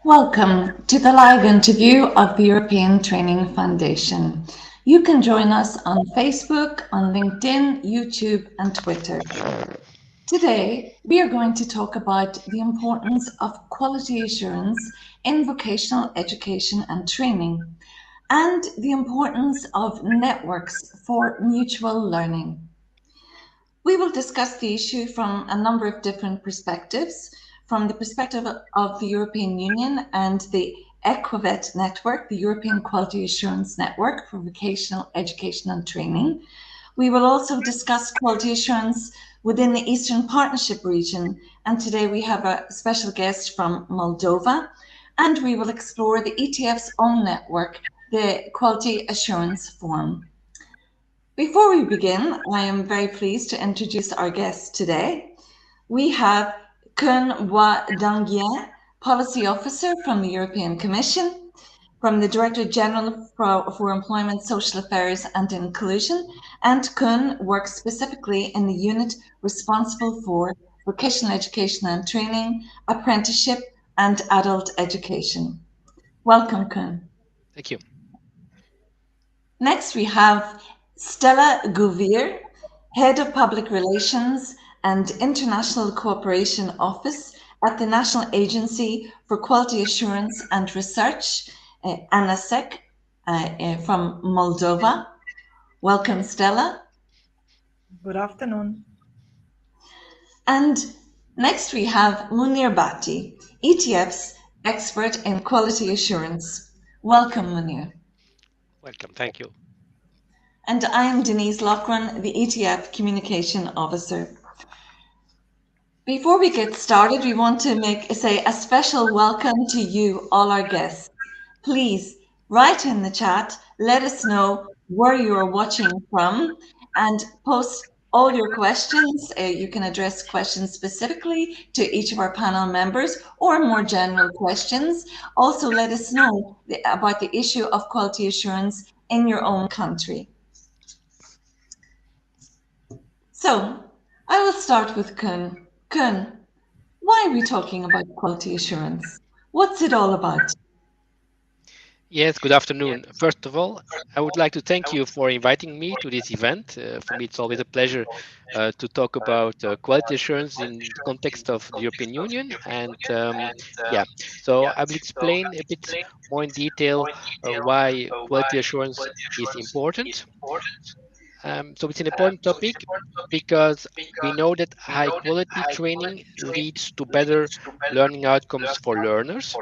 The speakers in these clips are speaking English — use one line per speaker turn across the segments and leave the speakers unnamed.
Welcome to the live interview of the European Training Foundation. You can join us on Facebook, on LinkedIn, YouTube, and Twitter. Today, we are going to talk about the importance of quality assurance in vocational education and training, and the importance of networks for mutual learning. We will discuss the issue from a number of different perspectives, from the perspective of the European Union and the EQUIVET network, the European Quality Assurance Network for Vocational Education and Training. We will also discuss quality assurance within the Eastern Partnership region, and today we have a special guest from Moldova, and we will explore the ETF's own network, the Quality Assurance Forum. Before we begin, I am very pleased to introduce our guest today. We have Koen Policy Officer from the European Commission, from the Directorate General for Employment, Social Affairs and Inclusion, and Koen works specifically in the unit responsible for vocational education and training, apprenticeship and adult education. Welcome, Koen.
Thank you.
Next, we have Stella Kuvir, Head of Public Relations and International Cooperation Office at the National Agency for Quality Assurance and Research, ANACEC, from Moldova. Welcome, Stella.
Good afternoon.
And next we have Mounir Baati, ETF's expert in quality assurance. Welcome, Mounir.
Welcome. Thank you.
And I am Denise Loughran, the ETF Communication Officer. Before we get started, we want to say a special welcome to you, all our guests. Please write in the chat, let us know where you are watching from, and post all your questions. You can address questions specifically to each of our panel members or more general questions. Also, let us know about the issue of quality assurance in your own country. So, I will start with Koen. Koen, why are we talking about quality assurance? What's it all about?
Yes, good afternoon. First of all, I would like to thank you for inviting me to this event. For me, it's always a pleasure to talk about quality assurance in the context of the European Union. And yeah, so I will explain a bit more in detail why quality assurance is important. So it's an important topic because we know that high quality training leads to better learning outcomes for learners.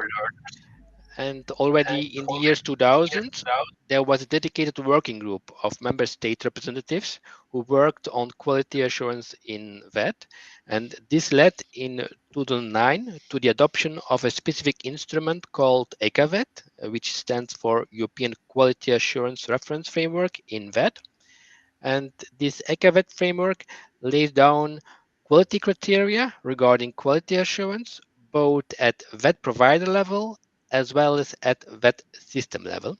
And already in the years 2000, there was a dedicated working group of member state representatives who worked on quality assurance in VET. And this led in 2009 to the adoption of a specific instrument called ECAVET, which stands for European Quality Assurance Reference Framework in VET. And this ECAVET framework lays down quality criteria regarding quality assurance, both at VET provider level as well as at VET system level.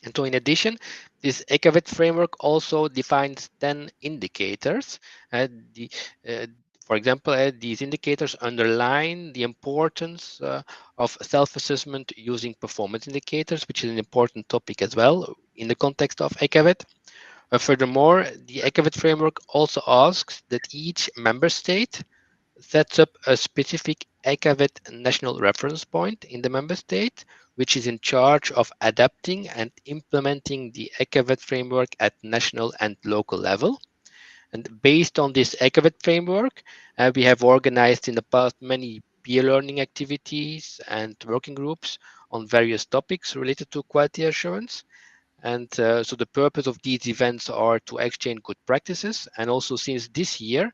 And so in addition, this ECAVET framework also defines 10 indicators. For example, these indicators underline the importance of self-assessment using performance indicators, which is an important topic as well in the context of ECAVET. Furthermore, the ECAVET framework also asks that each member state sets up a specific ECAVET national reference point in the member state, which is in charge of adapting and implementing the ECAVET framework at national and local level. And based on this ECAVET framework, we have organized in the past many peer learning activities and working groups on various topics related to quality assurance. And so the purpose of these events are to exchange good practices. And also since this year,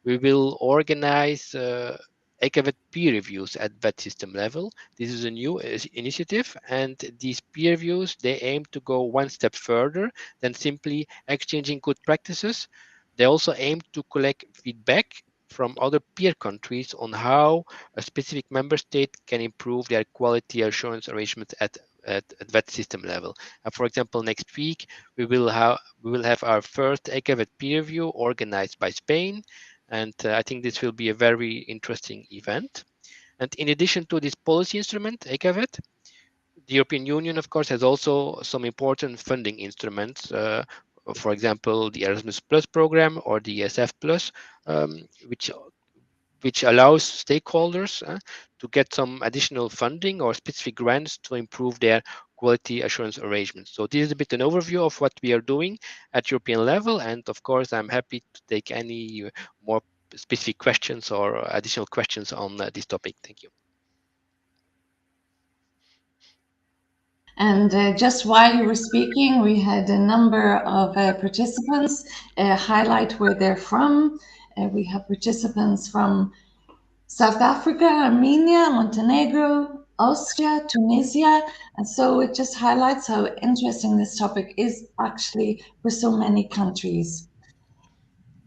we will organize ECAVET peer reviews at VET system level. This is a new initiative, and these peer reviews, they aim to go one step further than simply exchanging good practices. They also aim to collect feedback from other peer countries on how a specific member state can improve their quality assurance arrangements at VET system level. For example, next week we will have our first ECAVET peer review organized by Spain, and I think this will be a very interesting event. And in addition to this policy instrument, ECAVET, the European Union, of course, has also some important funding instruments. For example, the Erasmus Plus program or the ESF Plus, which allows stakeholders to get some additional funding or specific grants to improve their quality assurance arrangements. So this is a bit an overview of what we are doing at European level. And of course, I'm happy to take any more specific questions or additional questions on this topic. Thank you.
And just while you were speaking, we had a number of participants highlight where they're from. We have participants from South Africa, Armenia, Montenegro, Austria, Tunisia. And so it just highlights how interesting this topic is actually for so many countries.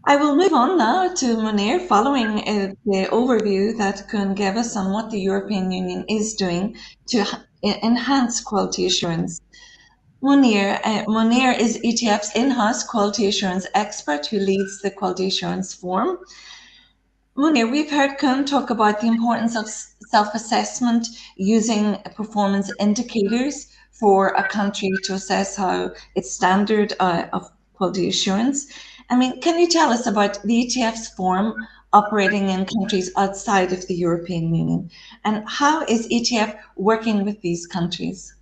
I will move on now to Mounir, following the overview that Koen gave us on what the European Union is doing to enhance quality assurance. Mounir is ETF's in-house quality assurance expert who leads the Quality Assurance Forum. Mounir, we've heard Koen talk about the importance of self-assessment using performance indicators for a country to assess how its standard of quality assurance. I mean, can you tell us about the ETF's forum operating in countries outside of the European Union? And how is ETF working with these countries?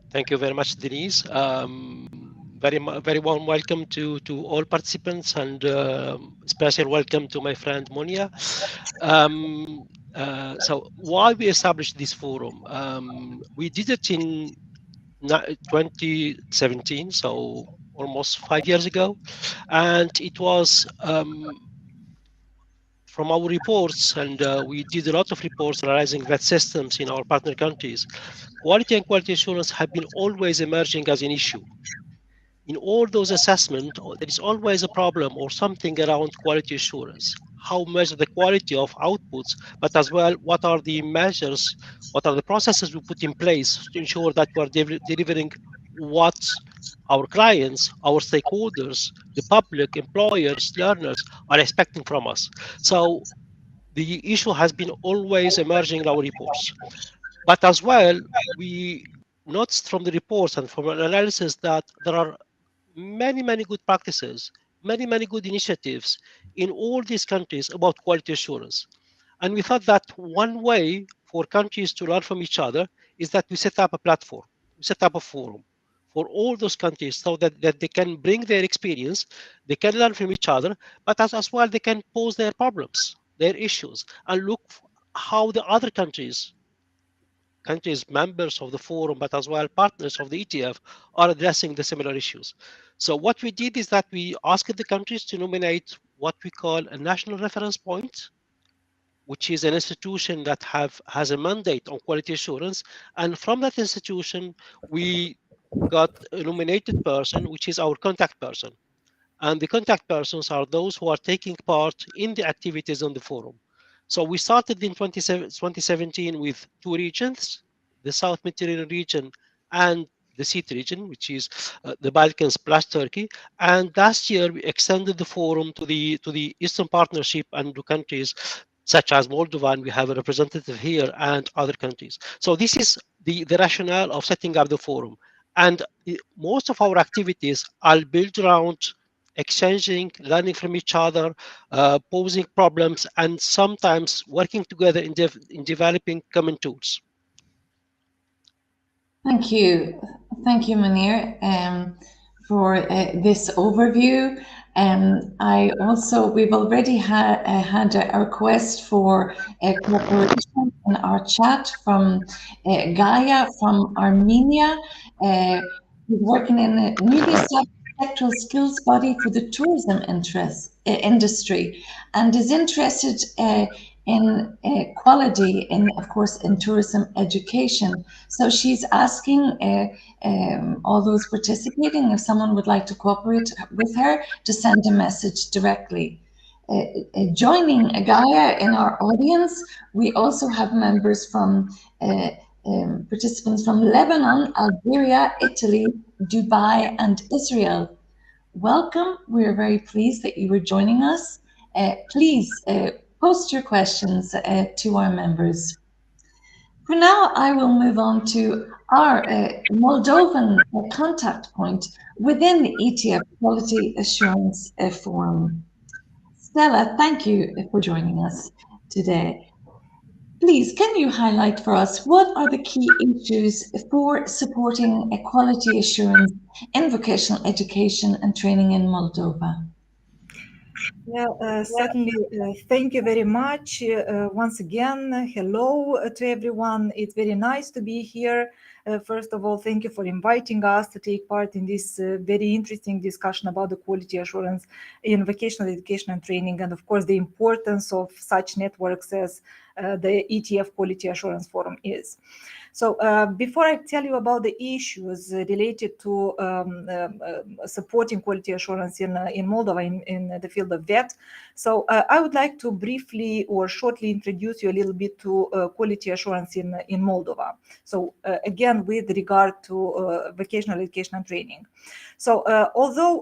Thank you very much, Denise. Very warm welcome to all participants, and special welcome to my friend Monia. So why we established this forum? We did it in 2017, so almost 5 years ago, and it was from our reports, and we did a lot of reports analyzing vet systems in our partner countries. Quality and quality assurance have been always emerging as an issue. In all those assessments, there is always a problem or something around quality assurance. How measure the quality of outputs, but as well, what are the measures, what are the processes we put in place to ensure that we are delivering what our clients, our stakeholders, the public, employers, learners are expecting from us. So the issue has been always emerging in our reports. But as well, we noticed from the reports and from an analysis that there are many good practices, many good initiatives in all these countries about quality assurance. And we thought that one way for countries to learn from each other is that we set up a platform, we set up a forum for all those countries so that they can bring their experience, they can learn from each other, but as well they can pose their problems, their issues, and look how the other countries members of the forum, but as well partners of the ETF, are addressing the similar issues. So what we did is that we asked the countries to nominate what we call a national reference point, which is an institution that has a mandate on quality assurance. And from that institution, we got a nominated person, which is our contact person. And the contact persons are those who are taking part in the activities on the forum. So we started in 2017 with 2 regions, the South Mediterranean region and the CET region, which is the Balkans plus Turkey. And last year we extended the forum to the Eastern Partnership and to countries such as Moldova, and we have a representative here, and other countries. So this is the rationale of setting up the forum. And most of our activities are built around exchanging, learning from each other, posing problems, and sometimes working together in developing common tools.
Thank you. Thank you, Mounir, for this overview. We've already had a request for cooperation in our chat from Gaia from Armenia, who's working in a newly established sectoral skills body for the tourism industry, and is interested in quality in, of course, in tourism education. So she's asking all those participating if someone would like to cooperate with her to send a message directly. Joining Gaia in our audience, we also have members from participants from Lebanon, Algeria, Italy, Dubai, and Israel. Welcome. We're very pleased that you were joining us. Please post your questions to our members. For now, I will move on to our Moldovan contact point within the ETF Quality Assurance Forum. Stella, thank you for joining us today. Please, can you highlight for us what are the key issues for supporting quality assurance in vocational education and training in Moldova?
Well, certainly, thank you very much. Once again, hello to everyone. It's very nice to be here. First of all, thank you for inviting us to take part in this very interesting discussion about the quality assurance in vocational education and training, and of course, the importance of such networks as the ETF Quality Assurance Forum is. So before I tell you about the issues related to supporting quality assurance in Moldova in the field of VET, so I would like to briefly or shortly introduce you a little bit to quality assurance in Moldova. So again, with regard to vocational education and training. So although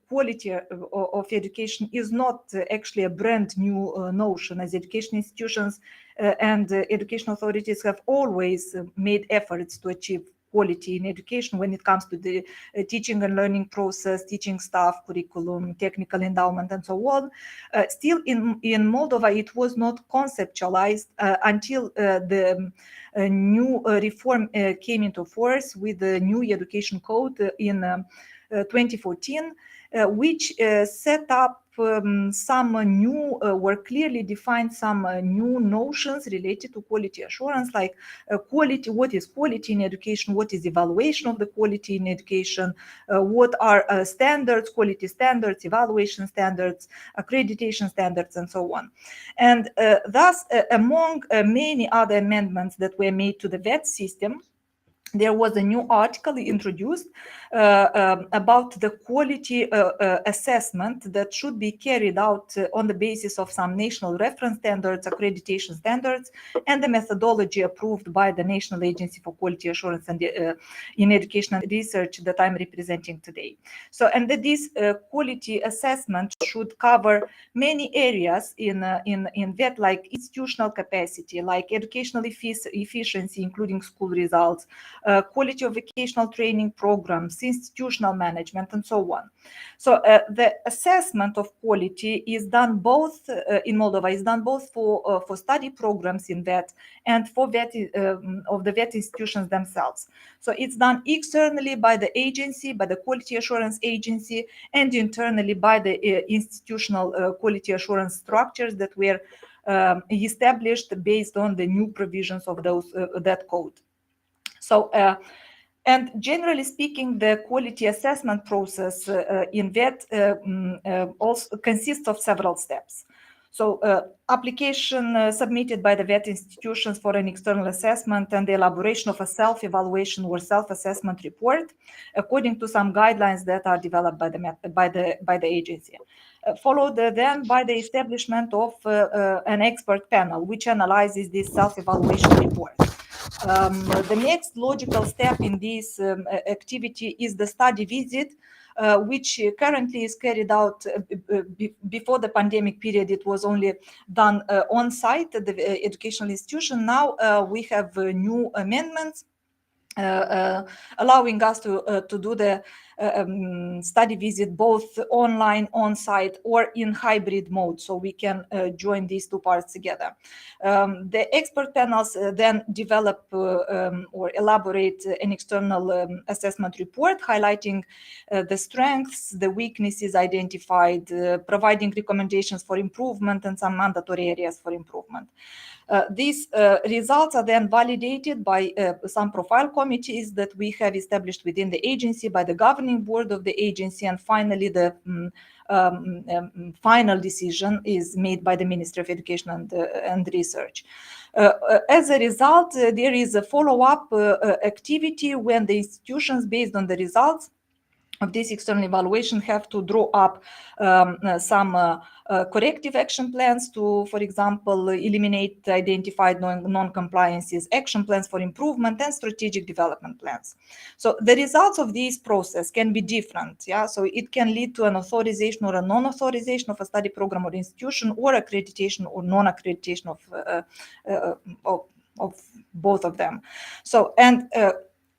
quality of education is not actually a brand new notion, as education institutions and education authorities have always made efforts to achieve quality in education when it comes to the teaching and learning process, teaching staff, curriculum, technical endowment, and so on. Still in Moldova, it was not conceptualized until the new reform came into force with the new education code in 2014, which set up some new or clearly defined some new notions related to quality assurance, like quality, what is quality in education, what is evaluation of the quality in education, what are standards, quality standards, evaluation standards, accreditation standards, and so on. And thus, among many other amendments that were made to the VET system, there was a new article introduced about the quality assessment that should be carried out on the basis of some national reference standards, accreditation standards, and the methodology approved by the National Agency for Quality Assurance and in Education and Research that I'm representing today. So, and that this quality assessment should cover many areas in VET, like institutional capacity, like educational efficiency, including school results, quality of vocational training programs, institutional management, and so on. So the assessment of quality is done both in Moldova, is done both for study programs in VET and for VET of the VET institutions themselves. So it's done externally by the agency, by the quality assurance agency, and internally by the institutional quality assurance structures that were established based on the new provisions of that code. So, and generally speaking, the quality assessment process in VET also consists of several steps. So, application submitted by the VET institutions for an external assessment and the elaboration of a self-evaluation or self-assessment report, according to some guidelines that are developed by the agency. Followed then by the establishment of an expert panel, which analyzes this self-evaluation report. The next logical step in this activity is the study visit, which currently is carried out before the pandemic period. It was only done on site at the educational institution. Now we have new amendments allowing us to do the study visit both online, on-site, or in hybrid mode, so we can join these two parts together. The expert panels then develop or elaborate an external assessment report highlighting the strengths, the weaknesses identified, providing recommendations for improvement and some mandatory areas for improvement. These results are then validated by some profile committees that we have established within the agency, by the governing board of the agency, and finally the final decision is made by the Ministry of Education and Research. As a result, there is a follow-up activity when the institutions, based on the results, of this external evaluation have to draw up some corrective action plans to, for example, eliminate identified non-compliances, action plans for improvement, and strategic development plans. So the results of this process can be different. Yeah, so it can lead to an authorization or a non-authorization of a study program or institution, or accreditation or non-accreditation of both of them. So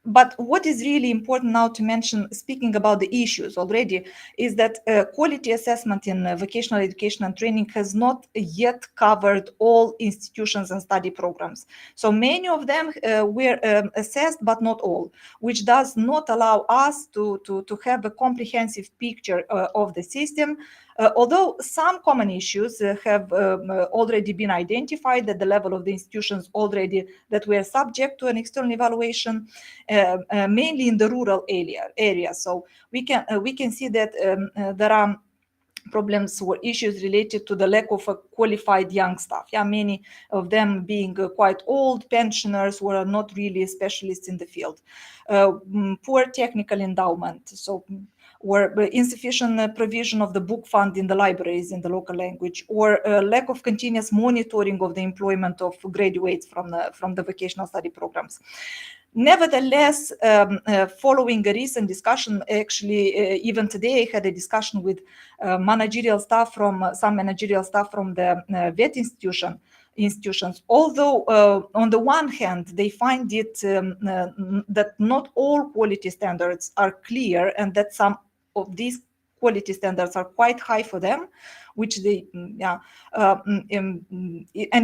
but what is really important now to mention, speaking about the issues already, is that quality assessment in vocational education and training has not yet covered all institutions and study programs. So many of them were assessed, but not all, which does not allow us to have a comprehensive picture of the system. Although some common issues have already been identified at the level of the institutions already that were subject to an external evaluation, mainly in the rural area. So we can see that there are problems or issues related to the lack of qualified young staff. Yeah, many of them being quite old pensioners who are not really specialists in the field. Poor technical endowment. So or insufficient provision of the book fund in the libraries in the local language, or lack of continuous monitoring of the employment of graduates from the vocational study programs. Nevertheless, following a recent discussion, actually, even today, I had a discussion with managerial staff from the VET institutions. Although on the one hand, they find it that not all quality standards are clear, and that some of these quality standards are quite high for them, which and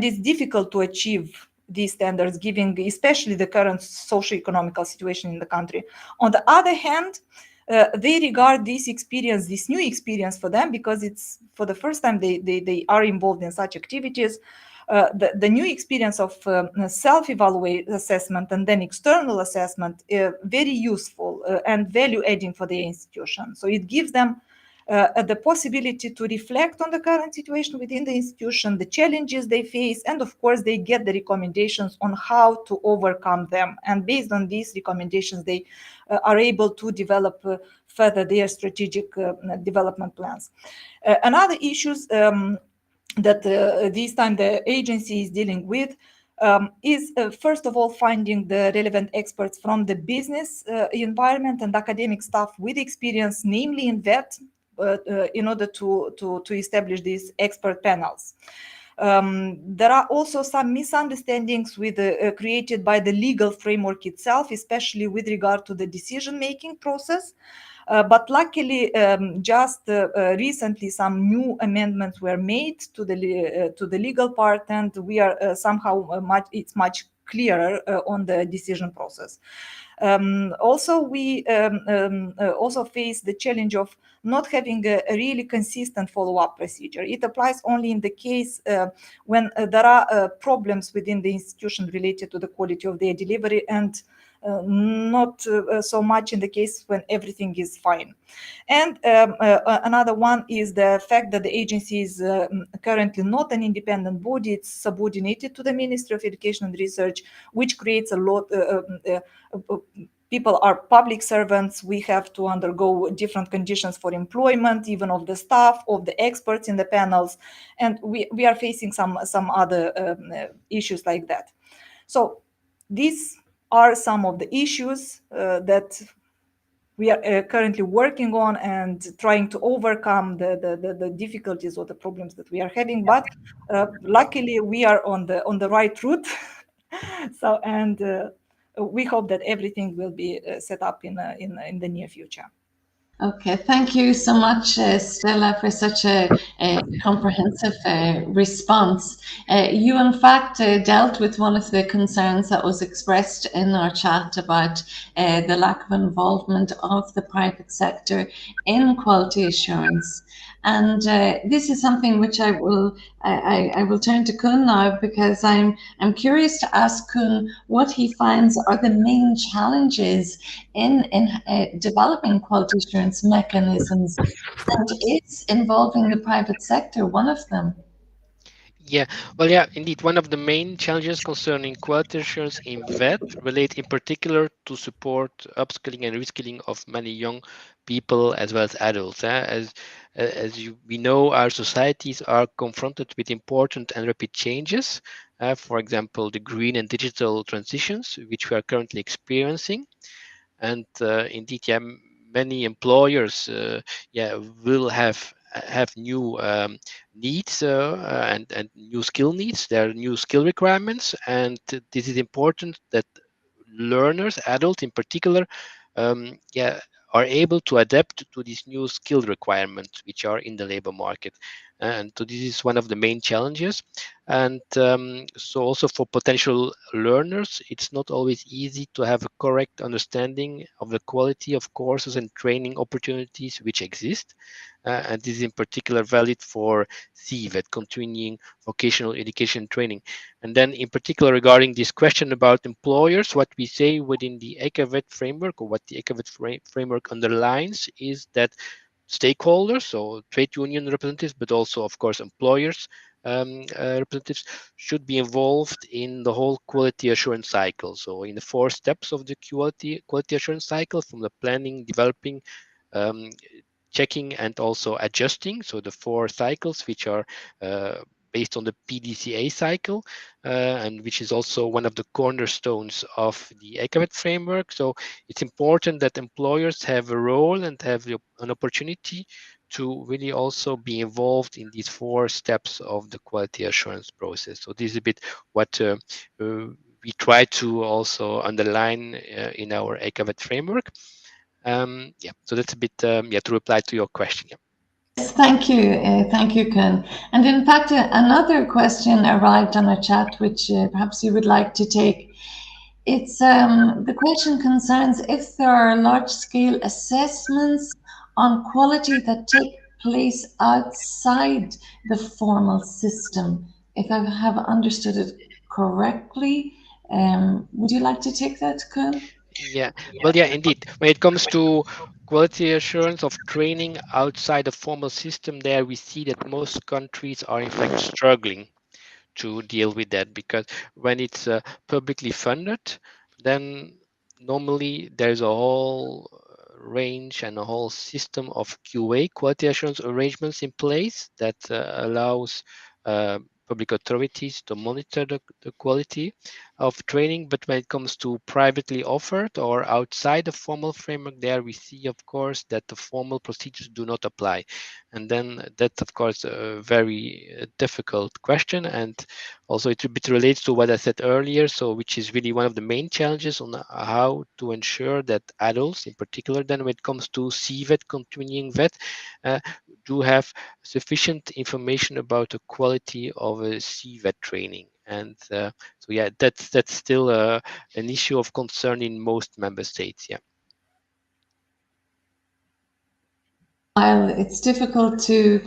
it's difficult to achieve these standards, given especially the current socio-economical situation in the country. On the other hand, they regard this new experience for them, because it's for the first time they are involved in such activities. The new experience of self-evaluate assessment and then external assessment, very useful and value-adding for the institution. So it gives them the possibility to reflect on the current situation within the institution, the challenges they face, and of course they get the recommendations on how to overcome them. And based on these recommendations, they are able to develop further their strategic development plans. Another issues that this time the agency is dealing with is first of all finding the relevant experts from the business environment and academic staff with experience, namely in VET, in order to establish these expert panels. There are also some misunderstandings created by the legal framework itself, especially with regard to the decision-making process. But luckily, just recently, some new amendments were made to the legal part, and we are it's much clearer on the decision process. Also, we also face the challenge of not having a really consistent follow-up procedure. It applies only in the case when there are problems within the institution related to the quality of their delivery, and not so much in the case when everything is fine. And another one is the fact that the agency is currently not an independent body. It's subordinated to the Ministry of Education and Research, which creates a lot people are public servants. We have to undergo different conditions for employment, even of the staff, of the experts in the panels, and we are facing some other issues like that. So these are some of the issues that we are currently working on and trying to overcome the difficulties or the problems that we are having. But luckily, we are on the right route. So and we hope that everything will be set up in the near future.
Okay, thank you so much, Stella, for such a comprehensive response. You, in fact, dealt with one of the concerns that was expressed in our chat about the lack of involvement of the private sector in quality assurance. And this is something which I will turn to Koen now, because I'm curious to ask Koen what he finds are the main challenges in developing quality assurance mechanisms, and is involving the private sector one of them?
Yeah, well, yeah, indeed. One of the main challenges concerning quality assurance in VET relate in particular to support upskilling and reskilling of many young people as well as adults. We know, our societies are confronted with important and rapid changes. For example, the green and digital transitions, which we are currently experiencing. And indeed, yeah, many employers will have new needs and new skill needs. There are new skill requirements, and this is important that learners, adults in particular, yeah, are able to adapt to these new skill requirements which are in the labor market. And so this is one of the main challenges. And so also for potential learners, it's not always easy to have a correct understanding of the quality of courses and training opportunities which exist. And this is in particular valid for CVET, continuing vocational education training. And then in particular regarding this question about employers, what we say within the ECAVET framework, or what the ECAVET framework underlines, is that stakeholders, so trade union representatives, but also of course employers representatives, should be involved in the whole quality assurance cycle. So in the four steps of the quality assurance cycle, from the planning, developing, um, checking, and also adjusting. So the four cycles, which are based on the PDCA cycle, and which is also one of the cornerstones of the ECAVET framework. So it's important that employers have a role and have an opportunity to really also be involved in these four steps of the quality assurance process. So this is a bit what we try to also underline in our ECAVET framework. Yeah, so that's a bit yeah, to reply to your question. Yeah.
Yes, thank you, Koen. And in fact, another question arrived on a chat, which perhaps you would like to take. It's the question concerns if there are large-scale assessments on quality that take place outside the formal system. If I have understood it correctly, would you like to take that, Koen?
Yeah, well, yeah, indeed. When it comes to quality assurance of training outside the formal system, there we see that most countries are in fact struggling to deal with that, because when it's publicly funded, then normally there's a whole range and a whole system of QA, quality assurance arrangements in place that allows public authorities to monitor the quality of training. But when it comes to privately offered or outside the formal framework, there we see, of course, that the formal procedures do not apply. And then that's, of course, a very difficult question. And also it a bit relates to what I said earlier, so which is really one of the main challenges on how to ensure that adults, in particular, then when it comes to CVET, continuing VET, do have sufficient information about the quality of a CVET training. And so yeah, that's still an issue of concern in most member states. Yeah.
While it's difficult to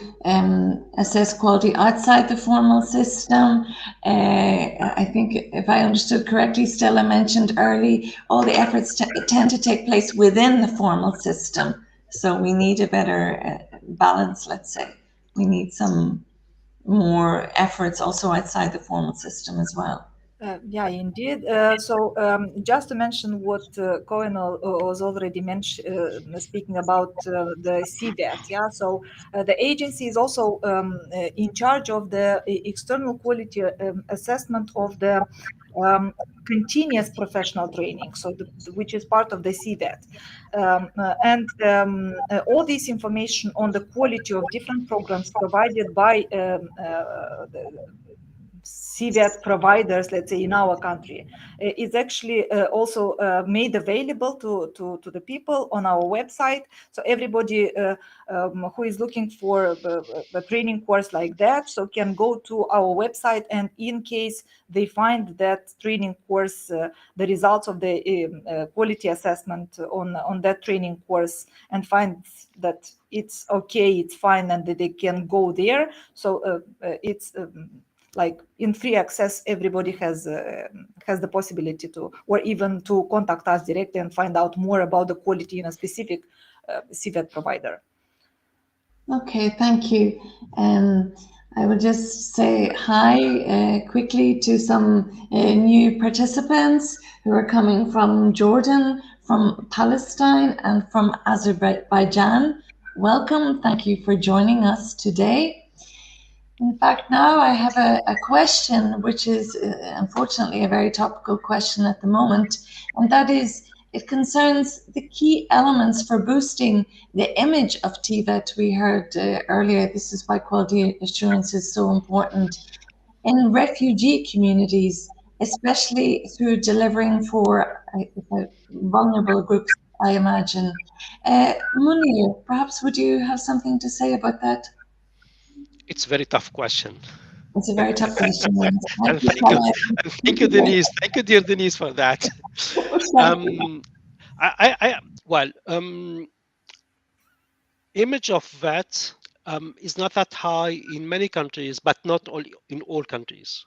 assess quality outside the formal system, I think if I understood correctly, Stella mentioned early, all the efforts tend to take place within the formal system. So we need a better balance, let's say. We need some more efforts also outside the formal system as well.
Yeah, indeed. Just to mention what Koen was already speaking about the CVET. Yeah, so the agency is also in charge of the external quality assessment of the um, continuous professional training, so which is part of the CVET. All this information on the quality of different programs provided by the CVET providers, let's say in our country, is actually also made available to the people on our website. So everybody who is looking for a training course like that, so can go to our website, and in case they find that training course, the results of the quality assessment on that training course, and find that it's okay, it's fine, and that they can go there. So it's like in free access, everybody has the possibility to, or even to contact us directly and find out more about the quality in a specific CVET provider.
Okay, thank you. Um, I will just say hi quickly to some new participants who are coming from Jordan, from Palestine, and from Azerbaijan. Welcome. Thank you for joining us today. In fact, now I have a question, which is unfortunately a very topical question at the moment, and that is it concerns the key elements for boosting the image of TVET. We heard earlier, this is why quality assurance is so important in refugee communities, especially through delivering for vulnerable groups, I imagine. Mounir, perhaps would you have something to say about that?
It's a very tough question.
It's a very tough question.
And thank you, Denise. Thank you, dear Denise, for that. Well, image of VAT is not that high in many countries, but not all in all countries.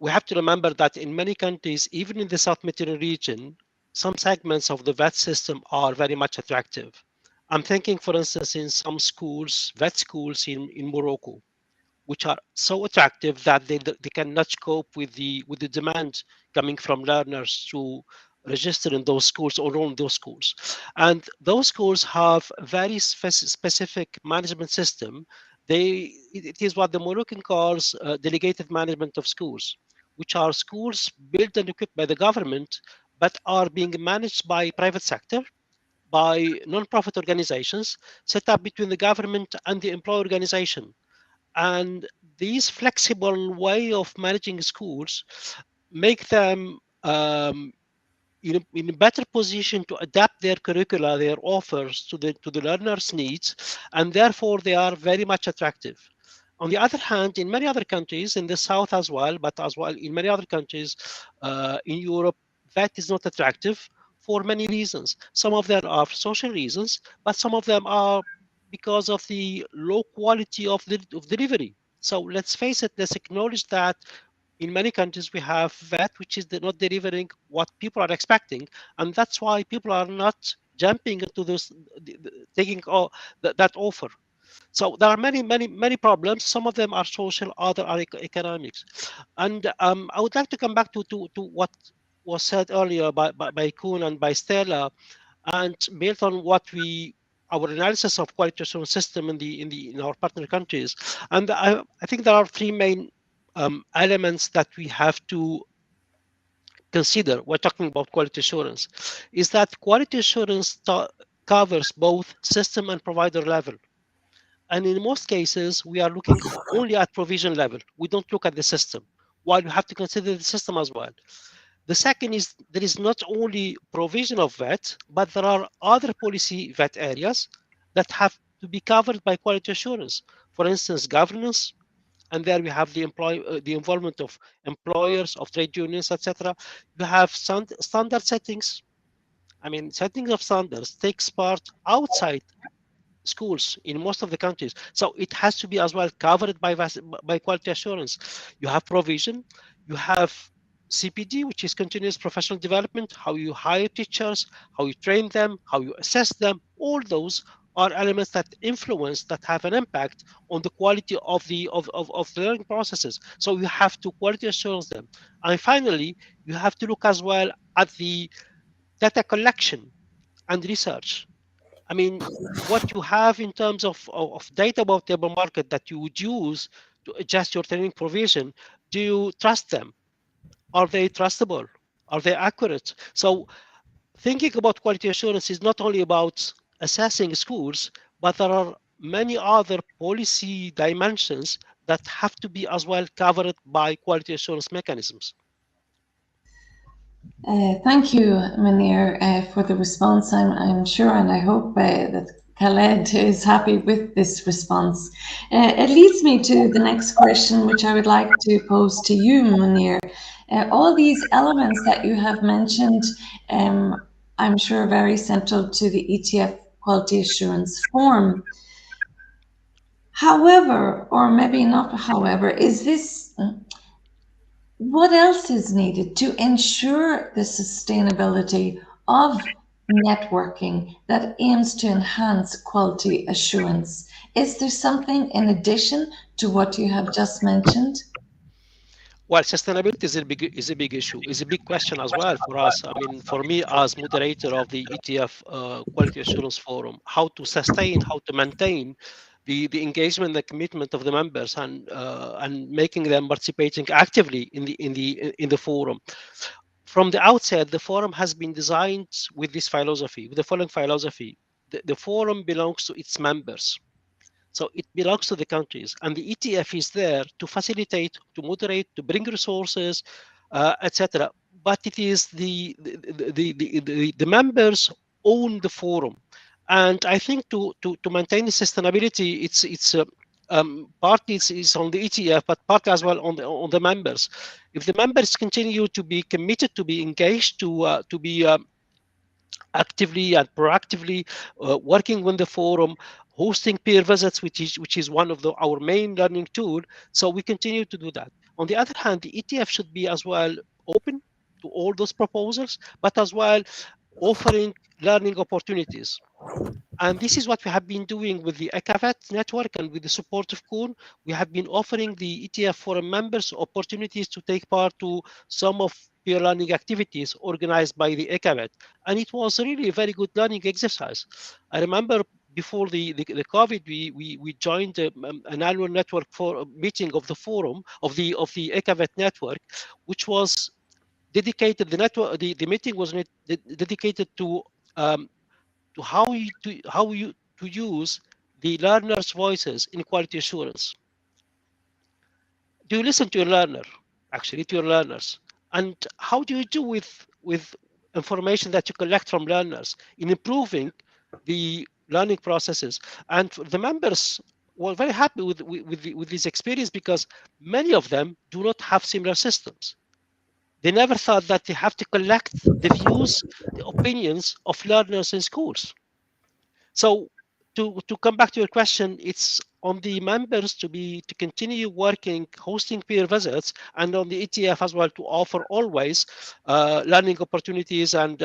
We have to remember that in many countries, even in the South Mediterranean region, some segments of the VAT system are very much attractive. I'm thinking, for instance, in some schools, VAT schools in Morocco, which are so attractive that they cannot cope with the demand coming from learners to register in those schools or own those schools. And those schools have very specific management system. It is what the Moroccan calls delegated management of schools, which are schools built and equipped by the government, but are being managed by private sector, by non-profit organizations set up between the government and the employer organization. And these flexible way of managing schools make them in a better position to adapt their curricula, their offers to the learners' needs, and therefore they are very much attractive. On the other hand, in many other countries, in the South as well, but as well in many other countries in Europe, that is not attractive for many reasons. Some of them are social reasons, but some of them are because of the low quality of delivery. So let's face it, let's acknowledge that in many countries we have that which is not delivering what people are expecting, and that's why people are not jumping into this, taking that offer. So there are many problems. Some of them are social, other are economics. And I would like to come back to what was said earlier by Koen and by Stella, and build on what our analysis of quality assurance system in our partner countries. And I think there are three main elements that we have to consider when talking about quality assurance. Is that quality assurance covers both system and provider level. And in most cases, we are looking only at provision level. We don't look at the system, while you have to consider the system as well. The second is there is not only provision of VAT, but there are other policy VAT areas that have to be covered by quality assurance. For instance, governance, and there we have the involvement of employers, of trade unions, etc. You have standard settings. I mean, setting of standards takes part outside schools in most of the countries. So it has to be as well covered by quality assurance. You have provision, you have CPD, which is continuous professional development, how you hire teachers, how you train them, how you assess them. All those are elements that influence, that have an impact on the quality of the learning processes. So you have to quality assurance them. And finally, you have to look as well at the data collection and research. I mean, what you have in terms of data about the labor market that you would use to adjust your training provision, do you trust them? Are they trustable? Are they accurate? So thinking about quality assurance is not only about assessing schools, but there are many other policy dimensions that have to be as well covered by quality assurance mechanisms.
Thank you, Mounir, for the response. I'm sure and I hope that Khaled is happy with this response. It leads me to the next question, which I would like to pose to you, Mounir. All these elements that you have mentioned, I'm sure very central to the ETF quality assurance form. However, or maybe not however, is this what else is needed to ensure the sustainability of networking that aims to enhance quality assurance Is there something in addition to what you have just mentioned?
Well, sustainability is a big issue, is a big question as well for us. I mean, for me as moderator of the ETF Quality Assurance Forum, how to sustain, how to maintain the engagement, the commitment of the members, and making them participating actively in the forum. From the outset, the forum has been designed with this philosophy, with the following philosophy: the forum belongs to its members. So it belongs to the countries, and the ETF is there to facilitate, to moderate, to bring resources, etc. But it is the members own the forum, and I think to maintain the sustainability, partly it's on the ETF, but partly as well on the members. If the members continue to be committed, to be engaged, to be actively and proactively working with the forum, hosting peer visits, which is one of our main learning tool. So we continue to do that. On the other hand, the ETF should be as well open to all those proposals, but as well offering learning opportunities. And this is what we have been doing with the ECAVET network and with the support of Koen. We have been offering the ETF forum members opportunities to take part to some of peer learning activities organized by the ECAVET. And it was really a very good learning exercise. I remember before the COVID, we joined an annual network for meeting of the forum of the ECAVET network, which was dedicated. The meeting was dedicated to how to use the learners' voices in quality assurance. Do you listen to your learner, actually, to your learners? And how do you do with information that you collect from learners in improving the learning processes? And the members were very happy with this experience, because many of them do not have similar systems. They never thought that they have to collect the views, the opinions of learners in schools. So to come back to your question, it's on the members to continue working, hosting peer visits, and on the ETF as well to offer always learning opportunities and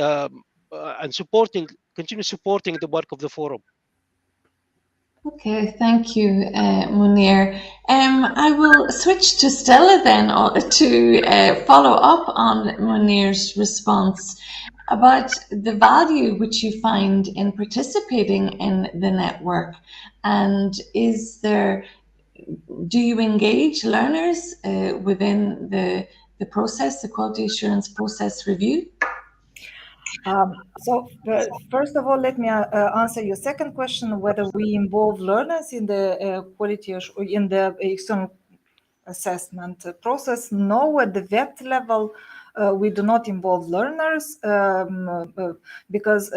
continue supporting the work of the forum.
Okay, thank you, Mounir. I will switch to Stella then to follow up on Mounir's response about the value which you find in participating in the network. And do you engage learners within the process, the quality assurance process review?
First of all, let me answer your second question, whether we involve learners in the in the external assessment process. No, at the vet level, we do not involve learners because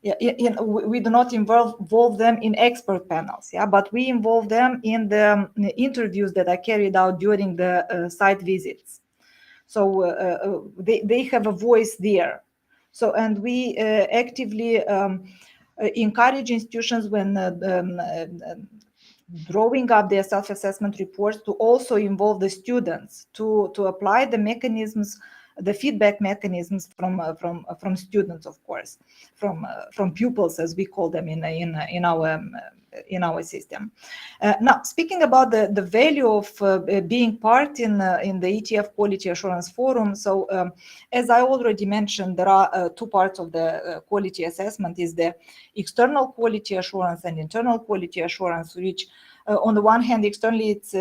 we do not involve them in expert panels, but we involve them in the interviews that are carried out during the site visits. So they have a voice there. So, and we actively encourage institutions when drawing up their self-assessment reports to also involve the students to apply the mechanisms, the feedback mechanisms from students, of course, from pupils, as we call them in our system. Now, speaking about the value of being part in the ETF Quality Assurance Forum, so as I already mentioned, there are two parts of the quality assessment: is the external quality assurance and internal quality assurance, which on the one hand, externally, it's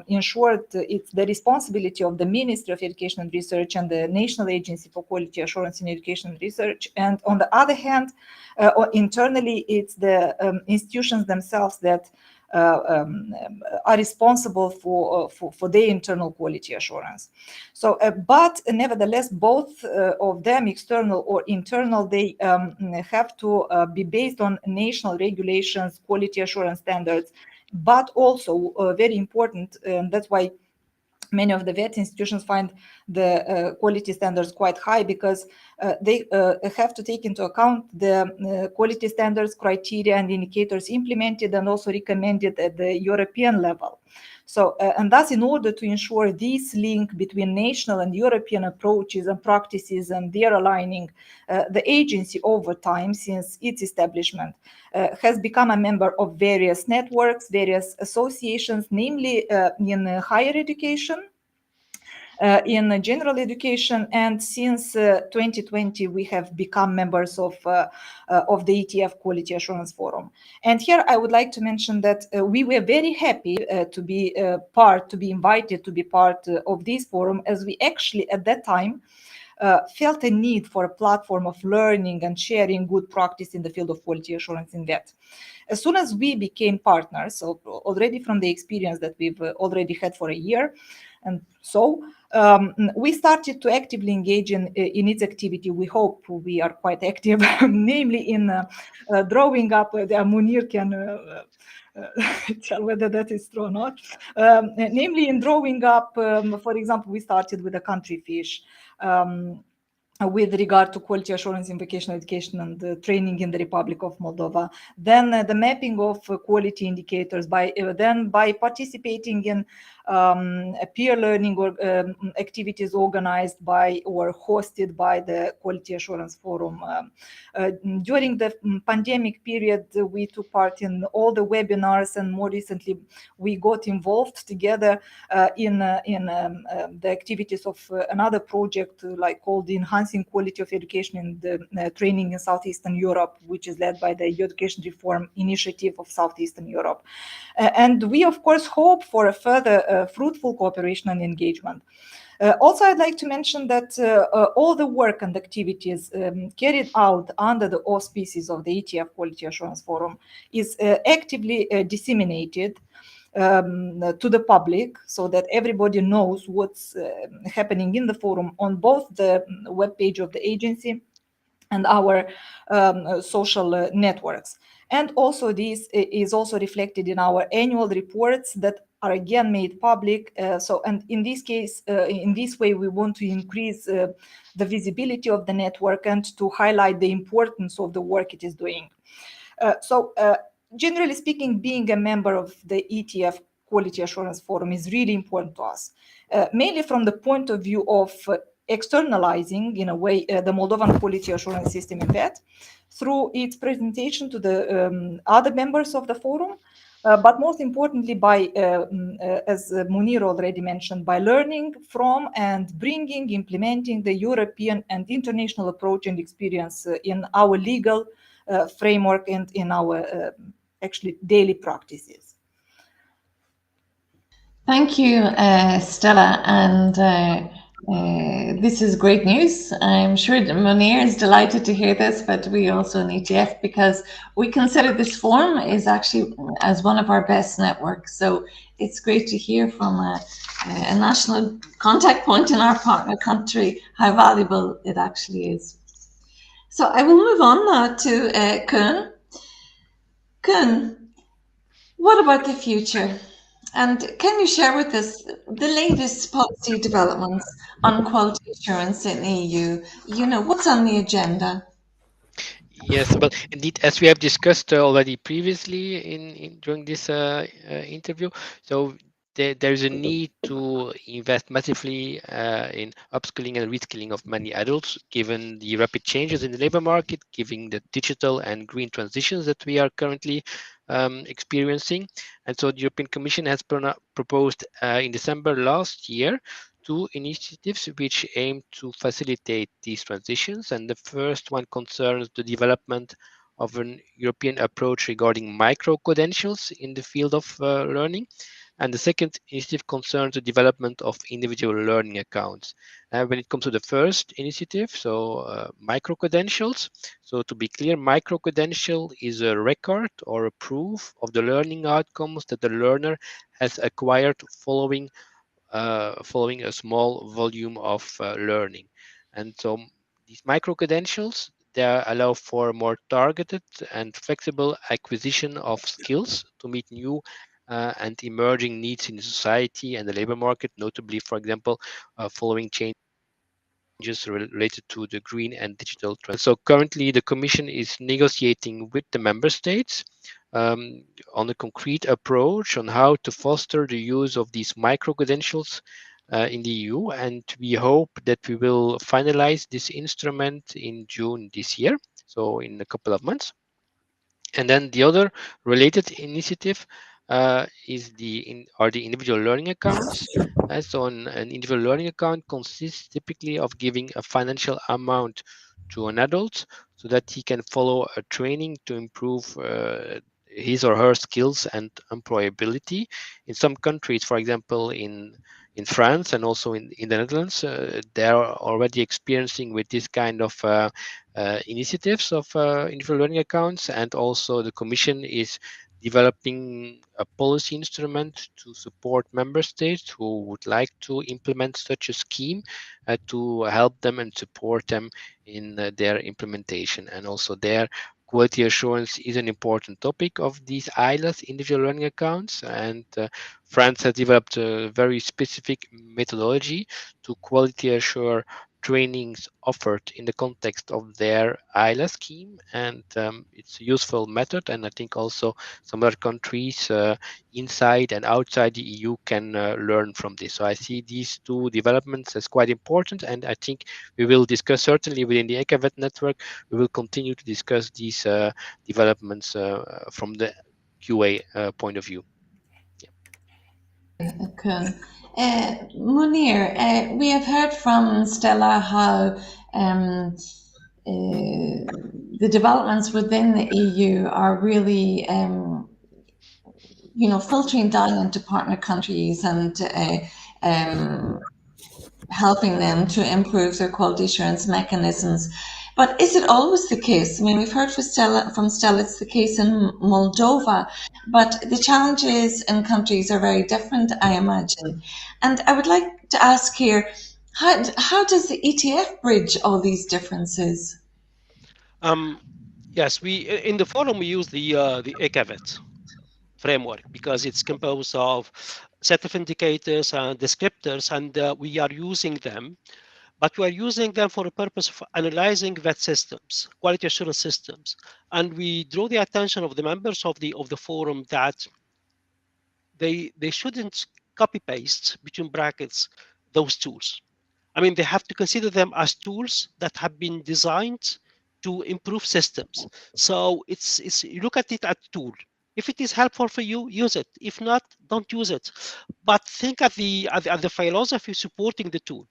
ensured it's the responsibility of the Ministry of Education and Research and the National Agency for Quality Assurance in Education and Research. And on the other hand, internally, it's the institutions themselves that are responsible for their internal quality assurance. So, but nevertheless, both of them, external or internal, they have to be based on national regulations, quality assurance standards, but also very important, that's why many of the vet institutions find the quality standards quite high, because they have to take into account the quality standards, criteria and indicators implemented and also recommended at the European level. So, and thus, in order to ensure this link between national and European approaches and practices and their aligning, the agency over time, since its establishment, has become a member of various networks, various associations, namely in higher education, in general education, and since 2020 we have become members of the ETF Quality Assurance Forum. And here I would like to mention that we were very happy to be invited to be part of this forum, as we actually at that time felt a need for a platform of learning and sharing good practice in the field of quality assurance in that. As soon as we became partners, so already from the experience that we've already had for a year, and so we started to actively engage in its activity. We hope we are quite active, namely in drawing up. Mounir can tell whether that is true or not. Namely in drawing up, for example, we started with a country fish. With regard to quality assurance in vocational education and training in the Republic of Moldova, then the mapping of quality indicators by participating in peer learning or activities organized by or hosted by the Quality Assurance Forum. During the pandemic period, we took part in all the webinars, and more recently, we got involved together in the activities of another project called Enhancing Quality of Education in the Training in Southeastern Europe, which is led by the Education Reform Initiative of Southeastern Europe. And we, of course, hope for a further fruitful cooperation and engagement. Also, I'd like to mention that all the work and activities carried out under the auspices of the ETF Quality Assurance Forum is actively disseminated to the public, so that everybody knows what's happening in the forum on both the webpage of the agency and our social networks. And also this is also reflected in our annual reports that are again made public. And in this case, in this way, we want to increase the visibility of the network and to highlight the importance of the work it is doing. Generally speaking, being a member of the ETF Quality Assurance Forum is really important to us, mainly from the point of view of externalizing, in a way, the Moldovan quality assurance system in that, through its presentation to the other members of the forum, but most importantly by, as Mounir already mentioned, by learning from and implementing the European and international approach and experience in our legal framework and in our actually daily practices.
Thank you, Stella, and this is great news. I'm sure Mounir is delighted to hear this, but we also need ETF because we consider this forum is actually as one of our best networks. So it's great to hear from a national contact point in our partner country how valuable it actually is. So I will move on now to Koen. Koen, what about the future? And can you share with us the latest policy developments on quality assurance in EU? You know, what's on the agenda?
Yes, well, indeed, as we have discussed already previously in during this interview, so there's a need to invest massively in upskilling and reskilling of many adults, given the rapid changes in the labor market, given the digital and green transitions that we are currently experiencing. And so the European Commission has proposed in December last year 2 initiatives which aim to facilitate these transitions. And the first one concerns the development of an European approach regarding micro-credentials in the field of learning. And the second initiative concerns the development of individual learning accounts. When it comes to the first initiative, so micro-credentials, so to be clear, micro-credential is a record or a proof of the learning outcomes that the learner has acquired following a small volume of learning. And so these micro-credentials, they allow for more targeted and flexible acquisition of skills to meet new and emerging needs in society and the labor market, notably, for example, following changes related to the green and digital transition. So currently, the Commission is negotiating with the member states on a concrete approach on how to foster the use of these micro credentials in the EU, and we hope that we will finalize this instrument in June this year, so in a couple of months. And then the other related initiative is the individual learning accounts. So an individual learning account consists typically of giving a financial amount to an adult so that he can follow a training to improve his or her skills and employability. In some countries, for example, in France and also in the Netherlands, they are already experiencing with this kind of initiatives of individual learning accounts, and also the Commission is developing a policy instrument to support member states who would like to implement such a scheme to help them and support them in their implementation. And also there, quality assurance is an important topic of these ILAs, individual learning accounts, and France has developed a very specific methodology to quality assure trainings offered in the context of their ILA scheme, and it's a useful method. And I think also some other countries inside and outside the EU can learn from this. So I see these two developments as quite important, and I think we will discuss certainly within the ECAVET network. We will continue to discuss these developments from the QA point of view.
Koen. Mounir, we have heard from Stella how the developments within the EU are really, filtering down into partner countries and helping them to improve their quality assurance mechanisms. But is it always the case? I mean, we've heard from Stella, it's the case in Moldova, but the challenges in countries are very different, I imagine. And I would like to ask here, how does the ETF bridge all these differences?
Yes, we in the forum we use the ECAVET framework because it's composed of set of indicators and descriptors, and we are using them. But we are using them for the purpose of analyzing VET systems, quality assurance systems, and we draw the attention of the members of the forum that they shouldn't copy paste between brackets those tools. I mean, they have to consider them as tools that have been designed to improve systems. So it's you look at it as a tool. If it is helpful for you, use it. If not, don't use it. But think at the philosophy supporting the tool.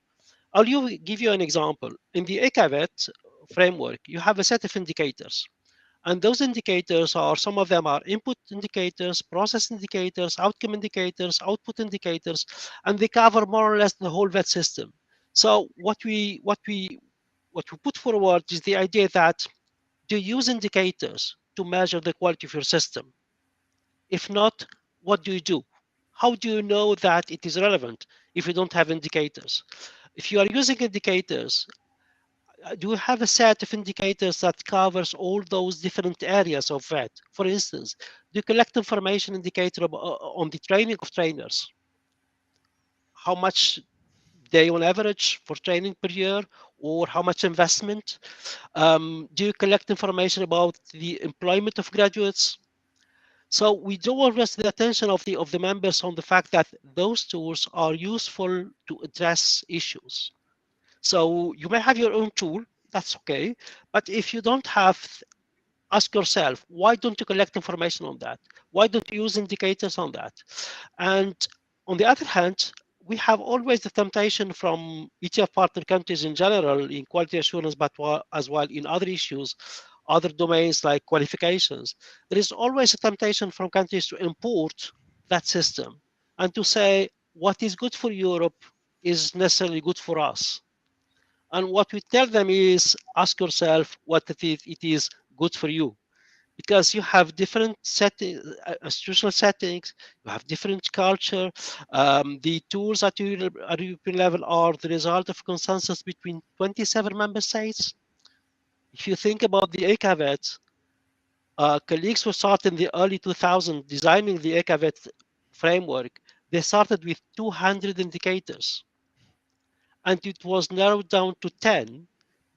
I'll give you an example. In the ECAVET framework, you have a set of indicators. And those indicators are, some of them are input indicators, process indicators, outcome indicators, output indicators, and they cover more or less the whole VET system. So what we put forward is the idea that do you use indicators to measure the quality of your system? If not, what do you do? How do you know that it is relevant if you don't have indicators? If you are using indicators, do you have a set of indicators that covers all those different areas of VET? For instance, do you collect information indicator on the training of trainers? How much they on average for training per year, or how much investment? Do you collect information about the employment of graduates? So we draw always the attention of the members on the fact that those tools are useful to address issues. So you may have your own tool, that's okay. But if you don't have, ask yourself, why don't you collect information on that? Why don't you use indicators on that? And on the other hand, we have always the temptation from ETF partner countries in general in quality assurance, but as well in other issues, other domains like qualifications. There is always a temptation from countries to import that system and to say what is good for Europe is necessarily good for us. And what we tell them is ask yourself what it is good for you, because you have different institutional settings, you have different culture. The tools at European level are the result of consensus between 27 member states. If you think about the ECAVET, colleagues who started in the early 2000s designing the ECAVET framework, they started with 200 indicators. And it was narrowed down to 10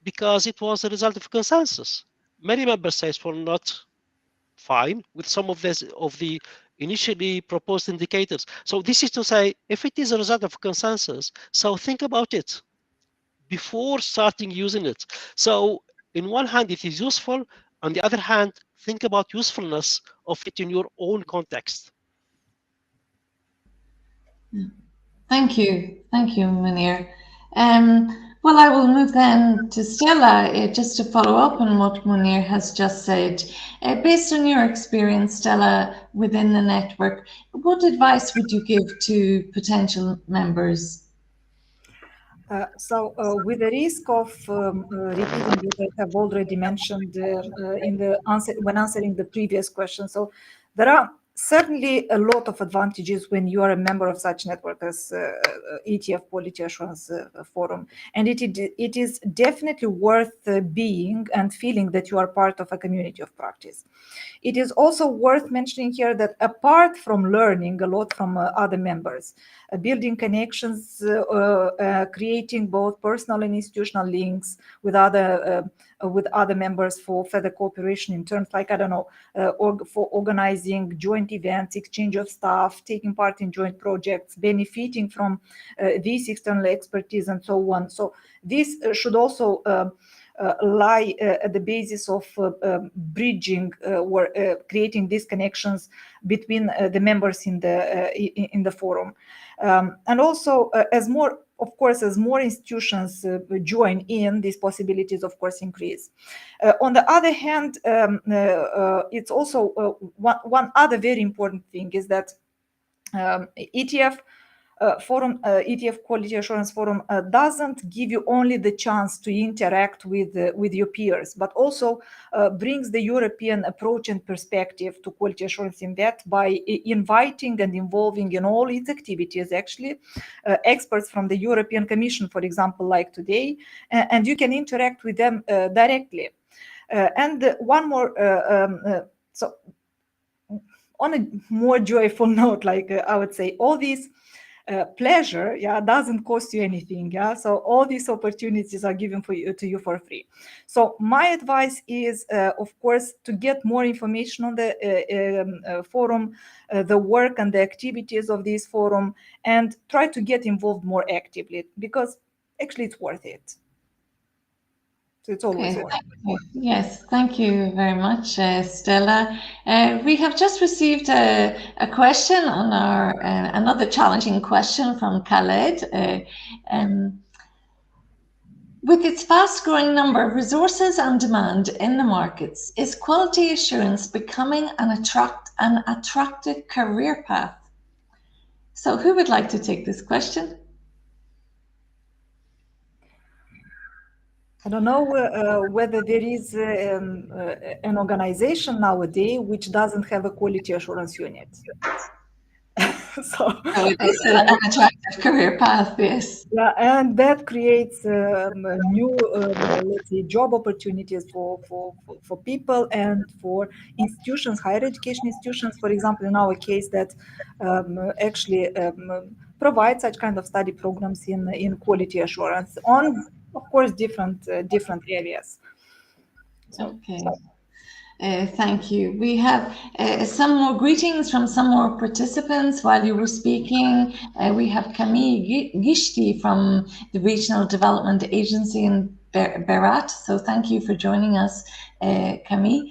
because it was a result of consensus. Many member states were not fine with some of the initially proposed indicators. So this is to say, if it is a result of consensus, so think about it before starting using it. So in one hand, it is useful. On the other hand, think about usefulness of it in your own context.
Thank you, Mounir. Well, I will move then to Stella, just to follow up on what Mounir has just said. Based on your experience, Stella, within the network, what advice would you give to potential members?
With the risk of repeating what I have already mentioned in the answer when answering the previous question, so there are certainly a lot of advantages when you are a member of such network as ETF Quality Assurance Forum, and it is definitely worth being and feeling that you are part of a community of practice. It is also worth mentioning here that apart from learning a lot from other members, building connections, creating both personal and institutional links with other members for further cooperation in terms like, I don't know, for organizing joint events, exchange of staff, taking part in joint projects, benefiting from this external expertise and so on. So this should also lie at the basis of bridging or creating these connections between the members in the forum. And also, as more institutions join in, these possibilities, of course, increase. On the other hand, it's also one other very important thing is that ETF ETF Quality Assurance Forum doesn't give you only the chance to interact with your peers, but also brings the European approach and perspective to quality assurance in that by inviting and involving in all its activities, actually, experts from the European Commission, for example, like today, and you can interact with them directly. And one more, so on a more joyful note, like I would say, all these pleasure, doesn't cost you anything, so all these opportunities are given to you for free. So my advice is, of course, to get more information on the forum, the work and the activities of this forum, and try to get involved more actively, because actually it's worth it. So it's always worth it.
Yes, thank you very much, Stella. We have just received a question on our another challenging question from Khaled. With its fast-growing number of resources and demand in the markets, is quality assurance becoming an attractive career path? So, who would like to take this question?
I don't know whether there is an organization nowadays which doesn't have a quality assurance unit.
So it is an attractive career path, yes.
Yeah, and that creates new, let's say, job opportunities for people and for institutions, higher education institutions, for example, in our case, that actually provide such kind of study programs in quality assurance on, of course, different areas.
So, okay. Thank you. We have some more greetings from some more participants while you were speaking. We have Camille Gishti from the Regional Development Agency in Berat. So thank you for joining us, Camille.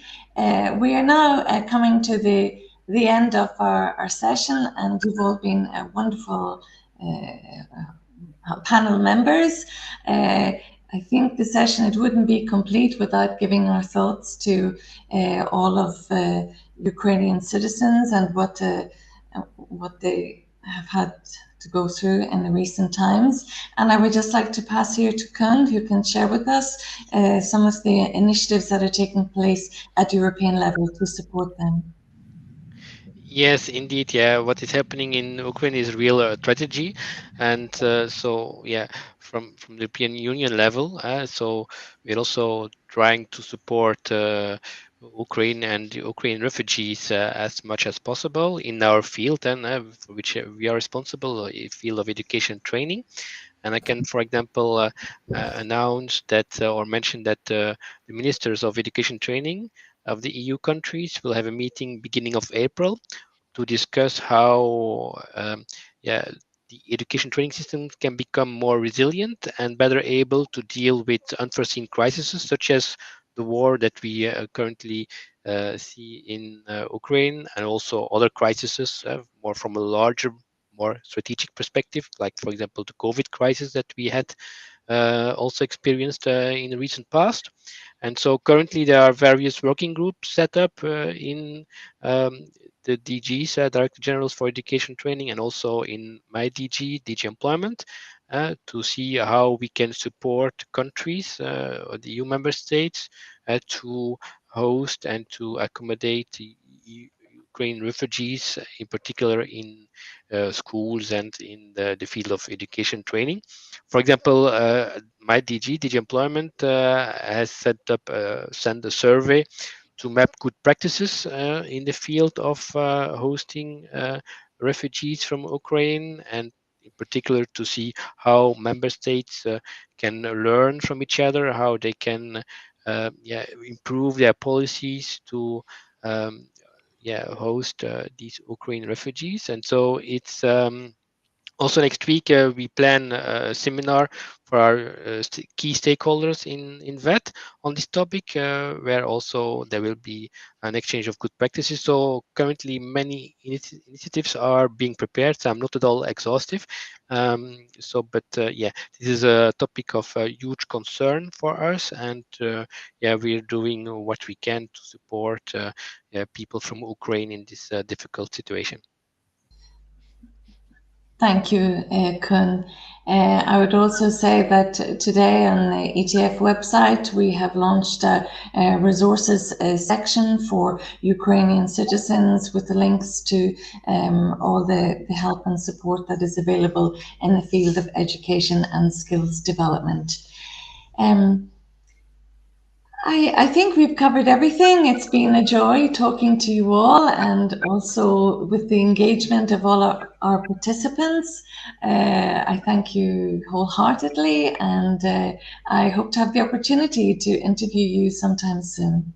We are now coming to the end of our session, and you've all been wonderful panel members. I think the session, it wouldn't be complete without giving our thoughts to all of Ukrainian citizens and what they have had to go through in the recent times. And I would just like to pass here to Koen, who can share with us some of the initiatives that are taking place at European level to support them.
Yes, indeed. Yeah, what is happening in Ukraine is real tragedy, and from the European Union level. So we're also trying to support Ukraine and Ukrainian refugees as much as possible in our field, and for which we are responsible, field of education training. And I can, for example, announce that or mention that the ministers of education training of the EU countries will have a meeting beginning of April to discuss how yeah, the education training system can become more resilient and better able to deal with unforeseen crises such as the war that we currently see in Ukraine, and also other crises more from a larger, more strategic perspective, like for example the COVID crisis that we had also experienced in the recent past. And so currently there are various working groups set up in the DGs, Director Generals for Education Training, and also in my DG Employment, to see how we can support countries, or the EU member states, to host and to accommodate the Ukraine refugees, in particular in schools and in the field of education training. For example, my DG Employment, has set up, sent a survey to map good practices in the field of hosting refugees from Ukraine, and in particular to see how member states can learn from each other, how they can yeah, improve their policies to host these Ukraine refugees. And so it's also next week we plan a seminar for our key stakeholders in VET on this topic, where also there will be an exchange of good practices. So currently many initiatives are being prepared. So I'm not at all exhaustive. But yeah, this is a topic of huge concern for us, and yeah, we're doing what we can to support people from Ukraine in this difficult situation.
Thank you, Koen. I would also say that today on the ETF website, we have launched a resources section for Ukrainian citizens with the links to all the help and support that is available in the field of education and skills development. I think we've covered everything. It's been a joy talking to you all, and also with the engagement of all our participants. I thank you wholeheartedly, and I hope to have the opportunity to interview you sometime soon.